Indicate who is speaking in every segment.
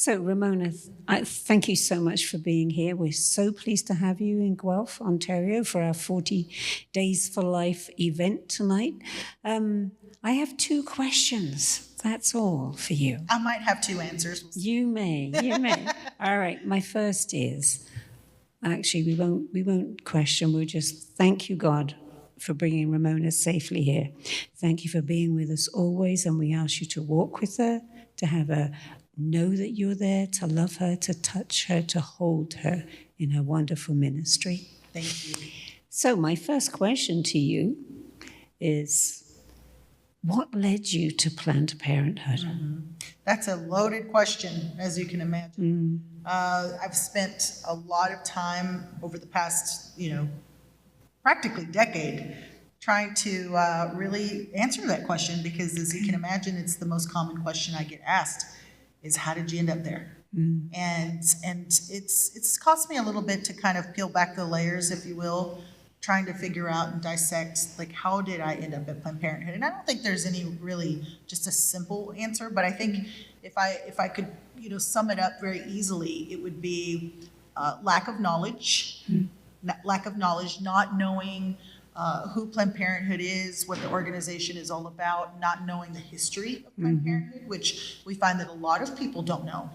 Speaker 1: So, Ramona, thank you so much for being here. We're so pleased to have you in Guelph, Ontario, for our 40 Days for Life event tonight. I have 2 questions. That's all for you.
Speaker 2: I might have 2 answers.
Speaker 1: You may. All right. My first is, actually, we won't question. We'll just thank you, God, for bringing Ramona safely here. Thank you for being with us always, and we ask you to walk with her, to have her know that you're there, to love her, to touch her, to hold her in her wonderful ministry.
Speaker 2: Thank you.
Speaker 1: So my first question to you is, what led you to Planned Parenthood?
Speaker 2: Mm-hmm. That's a loaded question, as you can imagine. I've spent a lot of time over the past, practically decade trying to really answer that question, because as you can imagine, it's the most common question I get asked is, how did you end up there? And it's cost me a little bit to kind of peel back the layers, if you will, trying to figure out and dissect, like, how did I end up at Planned Parenthood? And I don't think there's any really just a simple answer, but I think if I could, sum it up very easily, it would be lack of knowledge, not knowing who Planned Parenthood is, what the organization is all about, not knowing the history of Planned Parenthood, which we find that a lot of people don't know.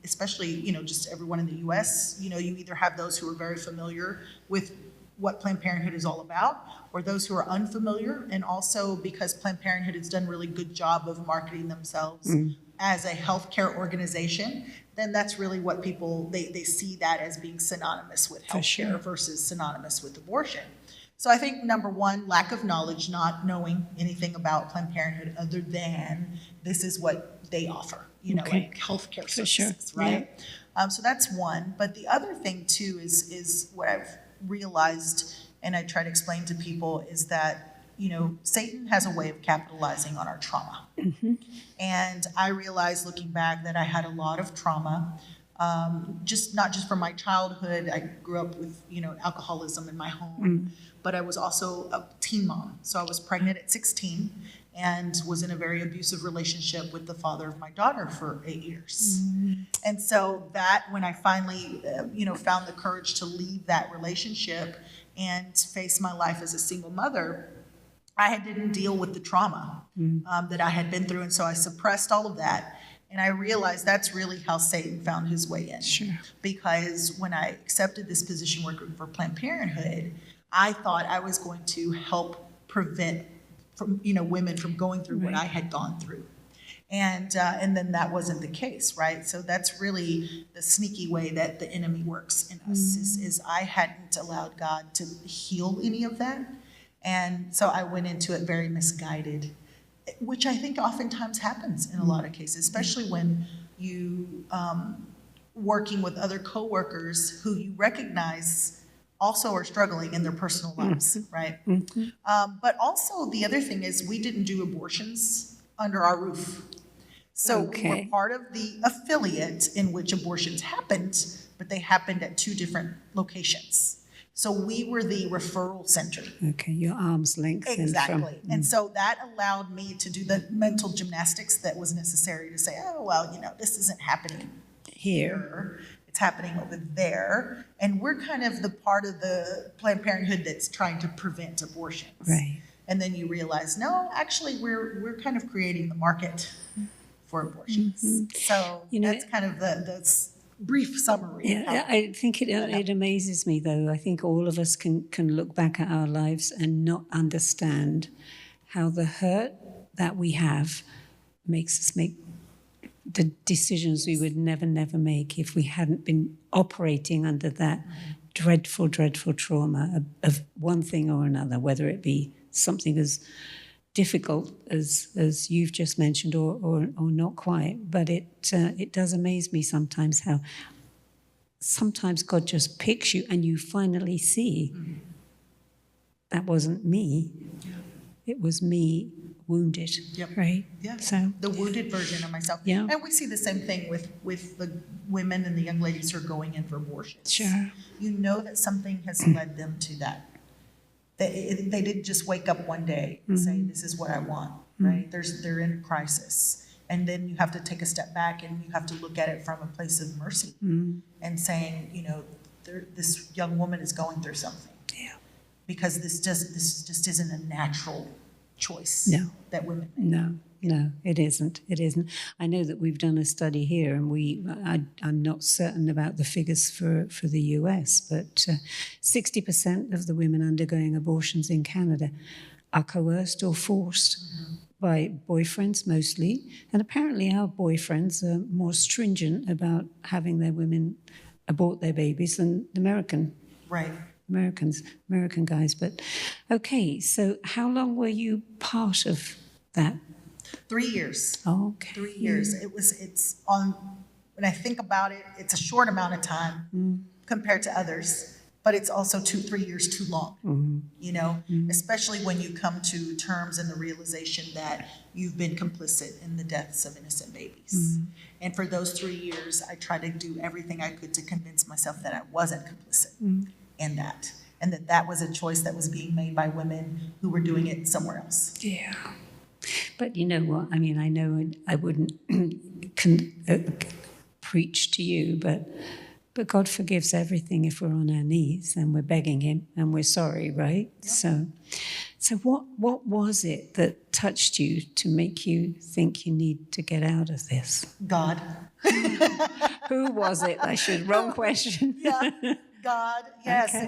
Speaker 2: Especially, just everyone in the U.S., you either have those who are very familiar with what Planned Parenthood is all about, or those who are unfamiliar, and also because Planned Parenthood has done a really good job of marketing themselves as a healthcare organization, then that's really what people, they see that as being synonymous with healthcare versus synonymous with abortion. So I think, number one, lack of knowledge, not knowing anything about Planned Parenthood other than this is what they offer, like healthcare services, right? Yeah. So that's one. But the other thing too is what I've realized, and I try to explain to people, is that Satan has a way of capitalizing on our trauma. And I realized, looking back, that I had a lot of trauma. Not just from my childhood. I grew up with alcoholism in my home, but I was also a teen mom. So I was pregnant at 16 and was in a very abusive relationship with the father of my daughter for 8 years. And so that, when I finally found the courage to leave that relationship and face my life as a single mother, I didn't deal with the trauma that I had been through, and so I suppressed all of that. And I realized that's really how Satan found his way in. Sure. Because when I accepted this position working for Planned Parenthood, I thought I was going to help prevent women from going through what I had gone through. And then that wasn't the case, right? So that's really the sneaky way that the enemy works in us, is I hadn't allowed God to heal any of that. And so I went into it very misguided, which I think oftentimes happens in a lot of cases, especially when you working with other coworkers who you recognize also are struggling in their personal lives, right? But also the other thing is, we didn't do abortions under our roof. So we were part of the affiliate in which abortions happened, but they happened at 2 different locations. So we were the referral center. Okay, your arm's length. Exactly. And so that allowed me to do the mental gymnastics that was necessary to say, oh, well, this isn't happening here. It's happening over there. And we're kind of the part of the Planned Parenthood that's trying to prevent abortions. Right. And then you realize, no, actually, we're kind of creating the market for abortions. So that's kind of the brief summary. Yeah,
Speaker 1: I think it amazes me, though. I think all of us can look back at our lives and not understand how the hurt that we have makes us make the decisions we would never make if we hadn't been operating under that dreadful trauma of one thing or another, whether it be something as difficult as you've just mentioned, or not quite. But it does amaze me sometimes how sometimes God just picks you and you finally see that wasn't me. It was me wounded, right?
Speaker 2: Yeah.
Speaker 1: So
Speaker 2: the wounded version of myself. Yeah. And we see the same thing with the women and the young ladies who are going in for abortions.
Speaker 1: Sure.
Speaker 2: You know that something has led them to that. They didn't just wake up one day and say, this is what I want, right? They're in a crisis. And then you have to take a step back and you have to look at it from a place of mercy and saying, this young woman is going through something.
Speaker 1: Yeah.
Speaker 2: Because this just isn't a natural choice that women make.
Speaker 1: No, it isn't. It isn't. I know that we've done a study here, and I'm not certain about the figures for the US, but 60% of the women undergoing abortions in Canada are coerced or forced by boyfriends mostly. And apparently our boyfriends are more stringent about having their women abort their babies than the American guys. But okay, so how long were you part of that?
Speaker 2: 3 years.
Speaker 1: Oh, okay.
Speaker 2: 3 years. When I think about it, it's a short amount of time compared to others, but it's also 3 years too long, especially when you come to terms and the realization that you've been complicit in the deaths of innocent babies. And for those 3 years, I tried to do everything I could to convince myself that I wasn't complicit in that, and that was a choice that was being made by women who were doing it somewhere else.
Speaker 1: Yeah. But you know what? I mean, I know I wouldn't preach to you, but God forgives everything if we're on our knees and we're begging him and we're sorry, right? Yep. So what was it that touched you to make you think you need to get out of this?
Speaker 2: God.
Speaker 1: Who was it? Wrong question.
Speaker 2: Yeah. God, yes,
Speaker 1: Okay.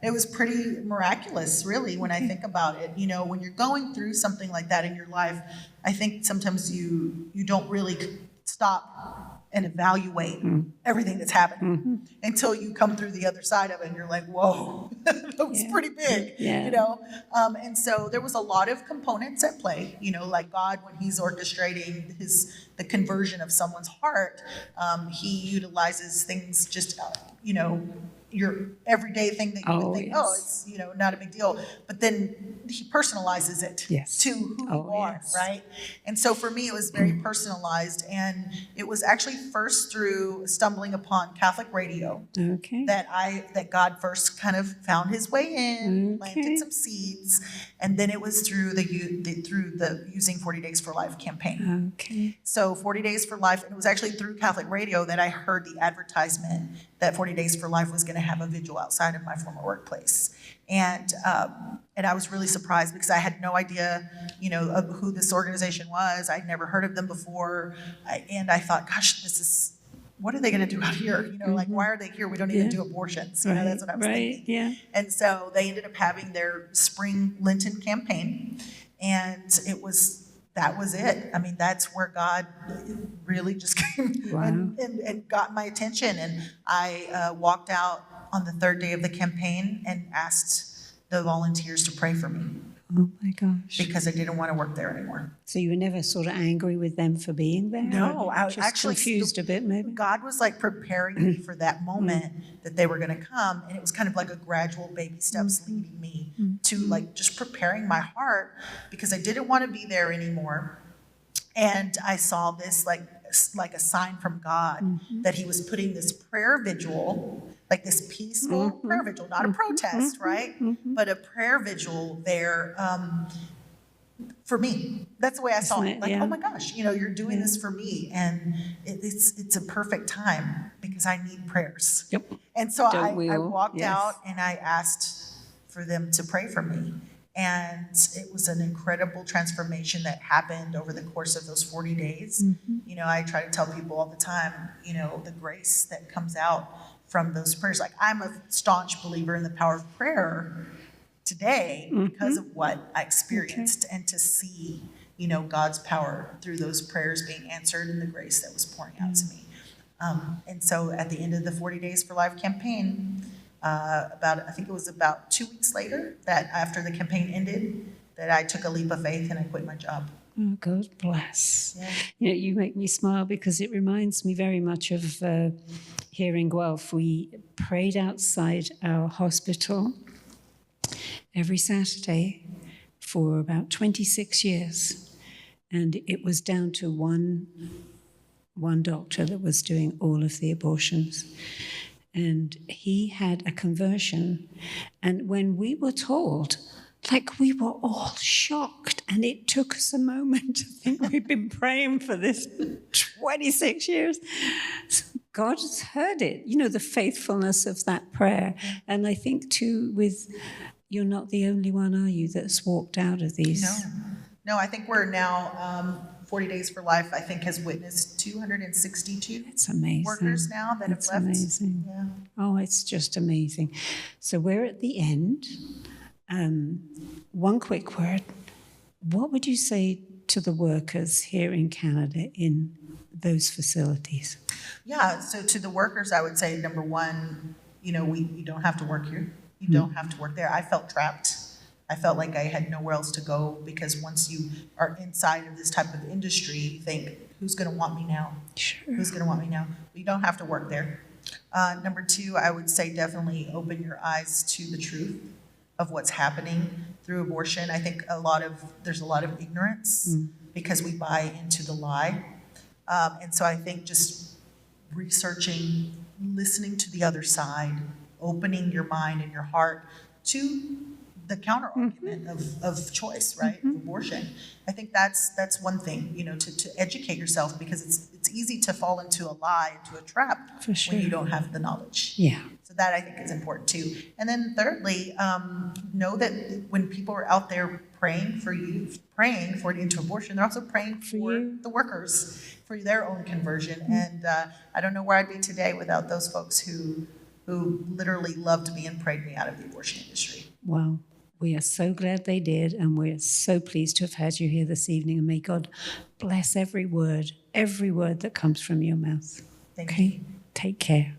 Speaker 2: It was pretty miraculous, really, when I think about it. When you're going through something like that in your life, I think sometimes you don't really stop and evaluate everything that's happening until you come through the other side of it, and you're like, whoa, that was pretty big, and so there was a lot of components at play, like God, when he's orchestrating the conversion of someone's heart, he utilizes things just, your everyday thing that you would think, it's, not a big deal. But then he personalizes it to who you are, right? And so for me, it was very personalized. And it was actually first through stumbling upon Catholic radio that God first kind of found his way in, planted some seeds. And then it was through the Using 40 Days for Life campaign. So 40 Days for Life, and it was actually through Catholic radio that I heard the advertisement that 40 Days for Life was going to have a vigil outside of my former workplace. And I was really surprised because I had no idea, of who this organization was. I'd never heard of them before. And I thought, gosh, what are they going to do out here? Like, why are they here? We don't even do abortions. That's what I was thinking. Yeah. And so they ended up having their spring Lenten campaign. And that was it. I mean, that's where God really just came and got my attention. And I walked out on the third day of the campaign and asked the volunteers to pray for me.
Speaker 1: Oh my gosh.
Speaker 2: Because I didn't want to work there anymore.
Speaker 1: So you were never sort of angry with them for being there?
Speaker 2: No, I was actually
Speaker 1: confused a bit maybe.
Speaker 2: God was like preparing me for that moment that they were going to come. And it was kind of like a gradual baby steps leading me to like just preparing my heart because I didn't want to be there anymore. And I saw this like a sign from God that he was putting this prayer vigil, like this peaceful prayer vigil, not a protest, right? But a prayer vigil there for me. That's the way I saw it. Like, oh my gosh, you're doing this for me. And it's a perfect time because I need prayers.
Speaker 1: Yep.
Speaker 2: And so I walked out and I asked for them to pray for me. And it was an incredible transformation that happened over the course of those 40 days. I try to tell people all the time, the grace that comes out from those prayers. Like, I'm a staunch believer in the power of prayer today because of what I experienced and to see, God's power through those prayers being answered and the grace that was pouring out to me. And so at the end of the 40 Days for Life campaign, I think it was about 2 weeks later that after the campaign ended, that I took a leap of faith and I quit my job.
Speaker 1: Oh, God bless.
Speaker 2: Yeah.
Speaker 1: You make me smile because it reminds me very much of here in Guelph. We prayed outside our hospital every Saturday for about 26 years. And it was down to one doctor that was doing all of the abortions. And he had a conversion. And when we were told, like, we were all shocked And it took us a moment to think we've been praying for this 26 years. God has heard it, the faithfulness of that prayer. And I think, too, you're not the only one, are you, that's walked out of these?
Speaker 2: No, I think we're now, 40 Days for Life, I think, has witnessed 262
Speaker 1: It's amazing.
Speaker 2: workers now that have left.
Speaker 1: It's amazing.
Speaker 2: Yeah.
Speaker 1: Oh, it's just amazing. So we're at the end. One quick word. What would you say to the workers here in Canada in those facilities?
Speaker 2: Yeah, so to the workers, I would say, number one, you don't have to work here. You don't have to work there. I felt trapped. I felt like I had nowhere else to go, because once you are inside of this type of industry, you think, who's going to want me now?
Speaker 1: Sure.
Speaker 2: Who's going to want me now? You don't have to work there. Number two, I would say definitely open your eyes to the truth of what's happening through abortion. I think there's a lot of ignorance because we buy into the lie. And so I think just researching, listening to the other side, opening your mind and your heart to the counter argument of choice, right? Of abortion. I think that's one thing, to educate yourself, because it's easy to fall into a lie, into a trap,
Speaker 1: For sure.
Speaker 2: when you don't have the knowledge.
Speaker 1: Yeah.
Speaker 2: So that, I think, is important too. And then thirdly, know that when people are out there praying for you, praying for you into abortion, they're also praying for the workers, for their own conversion. And I don't know where I'd be today without those folks who literally loved me and prayed me out of the abortion industry.
Speaker 1: Wow. We are so glad they did, and we're so pleased to have had you here this evening. And may God bless every word that comes from your mouth.
Speaker 2: Thank you.
Speaker 1: Take care.